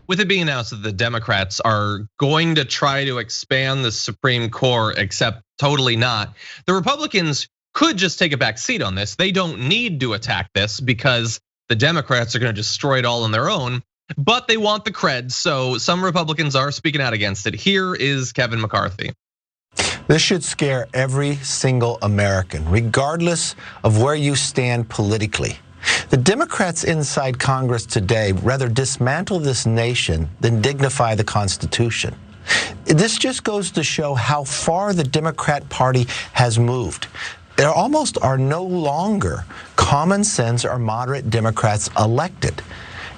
with it being announced that the Democrats are going to try to expand the Supreme Court, except totally not, the Republicans could just take a back seat on this. They don't need to attack this because the Democrats are going to destroy it all on their own, but they want the cred. So some Republicans are speaking out against it. Here is Kevin McCarthy. This should scare every single American, regardless of where you stand politically. The Democrats inside Congress today rather dismantle this nation than dignify the Constitution. This just goes to show how far the Democrat Party has moved. There almost are no longer common sense or moderate Democrats elected.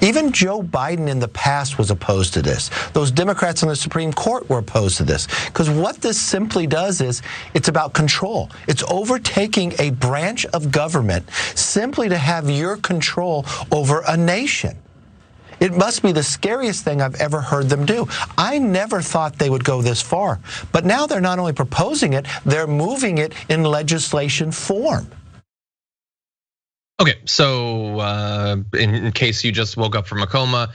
Even Joe Biden in the past was opposed to this. Those Democrats on the Supreme Court were opposed to this. Because what this simply does is it's about control. It's overtaking a branch of government simply to have your control over a nation. It must be the scariest thing I've ever heard them do. I never thought they would go this far. But now they're not only proposing it, they're moving it in legislation form. Okay, so in case you just woke up from a coma,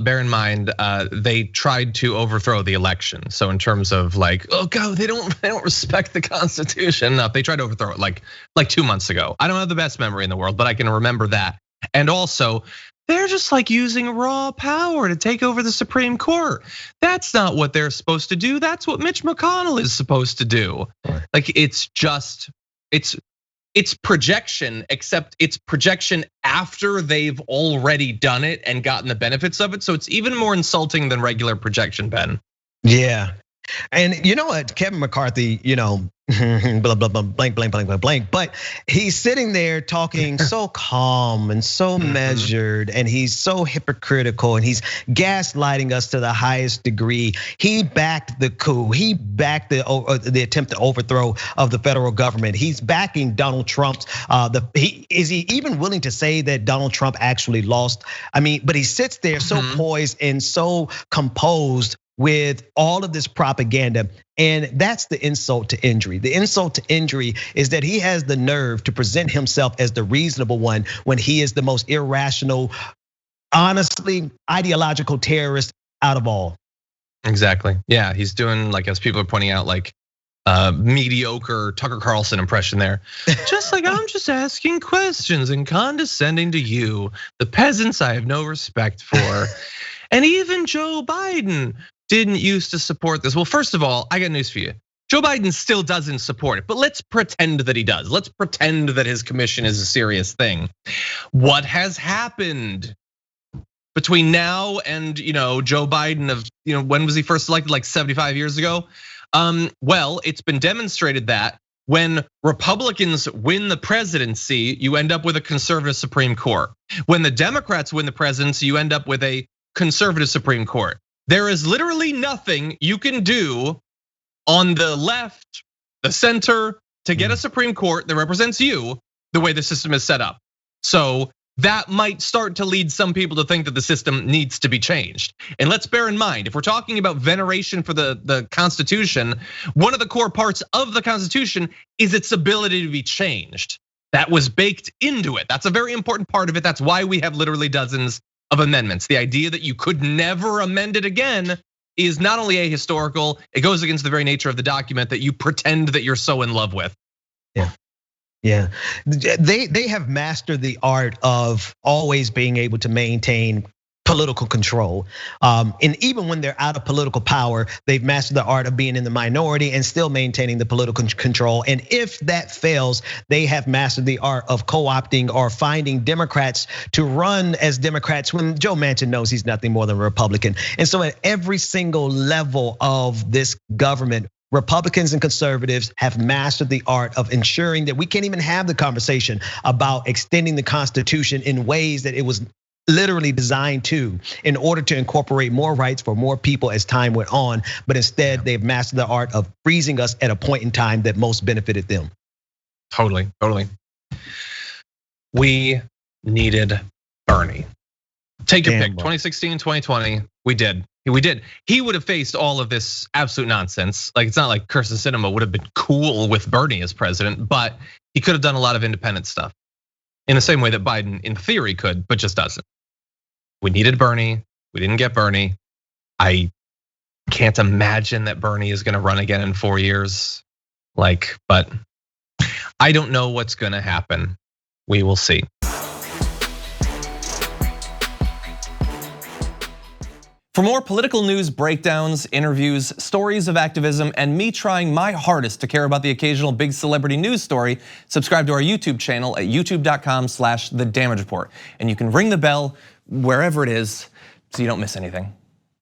bear in mind they tried to overthrow the election. So in terms of like, oh God, they don't respect the Constitution. No, they tried to overthrow it like 2 months ago. I don't have the best memory in the world, but I can remember that. And also, they're just like using raw power to take over the Supreme Court. That's not what they're supposed to do. That's what Mitch McConnell is supposed to do. Like it's projection, except it's projection after they've already done it and gotten the benefits of it. So it's even more insulting than regular projection, Ben. Yeah. And you know what, Kevin McCarthy, blah, blah, blah, blank, blank, blank, blank, blank. But he's sitting there talking so calm and so measured, and he's so hypocritical, and he's gaslighting us to the highest degree. He backed the coup. He backed the attempt to overthrow of the federal government. He's backing Donald Trump's. Is he even willing to say that Donald Trump actually lost? I mean, but he sits there so poised and so composed with all of this propaganda. And that's the insult to injury. The insult to injury is that he has the nerve to present himself as the reasonable one when he is the most irrational, honestly, ideological terrorist out of all. Exactly. Yeah, he's doing, like, as people are pointing out, like mediocre Tucker Carlson impression there. Just like, I'm just asking questions and condescending to you, the peasants I have no respect for. And even Joe Biden didn't used to support this. Well, first of all, I got news for you. Joe Biden still doesn't support it, but let's pretend that he does. Let's pretend that his commission is a serious thing. What has happened between now and Joe Biden of when was he first elected, like 75 years ago? Well, it's been demonstrated that when Republicans win the presidency, you end up with a conservative Supreme Court. When the Democrats win the presidency, you end up with a conservative Supreme Court. There is literally nothing you can do on the left, the center, to get a Supreme Court that represents you the way the system is set up. So that might start to lead some people to think that the system needs to be changed. And let's bear in mind, if we're talking about veneration for the Constitution, one of the core parts of the Constitution is its ability to be changed. That was baked into it. That's a very important part of it. That's why we have literally dozens of amendments. The idea that you could never amend it again is not only ahistorical, it goes against the very nature of the document that you pretend that you're so in love with. Yeah, they have mastered the art of always being able to maintain political control. And even when they're out of political power, they've mastered the art of being in the minority and still maintaining the political control. And if that fails, they have mastered the art of co-opting or finding Democrats to run as Democrats when Joe Manchin knows he's nothing more than a Republican. And so at every single level of this government, Republicans and conservatives have mastered the art of ensuring that we can't even have the conversation about extending the Constitution in ways that it was literally designed to, in order to incorporate more rights for more people as time went on. But instead, they've mastered the art of freezing us at a point in time that most benefited them. Totally. We needed Bernie. Take your pick, 2016, 2020, we did. He would have faced all of this absolute nonsense. Like, it's not like Kyrsten Sinema would have been cool with Bernie as president, but he could have done a lot of independent stuff in the same way that Biden in theory could, but just doesn't. We needed Bernie, we didn't get Bernie. I can't imagine that Bernie is gonna run again in 4 years. But I don't know what's gonna happen. We will see. For more political news breakdowns, interviews, stories of activism, and me trying my hardest to care about the occasional big celebrity news story, subscribe to our YouTube channel at youtube.com/thedamagereport. And you can ring the bell wherever it is so you don't miss anything.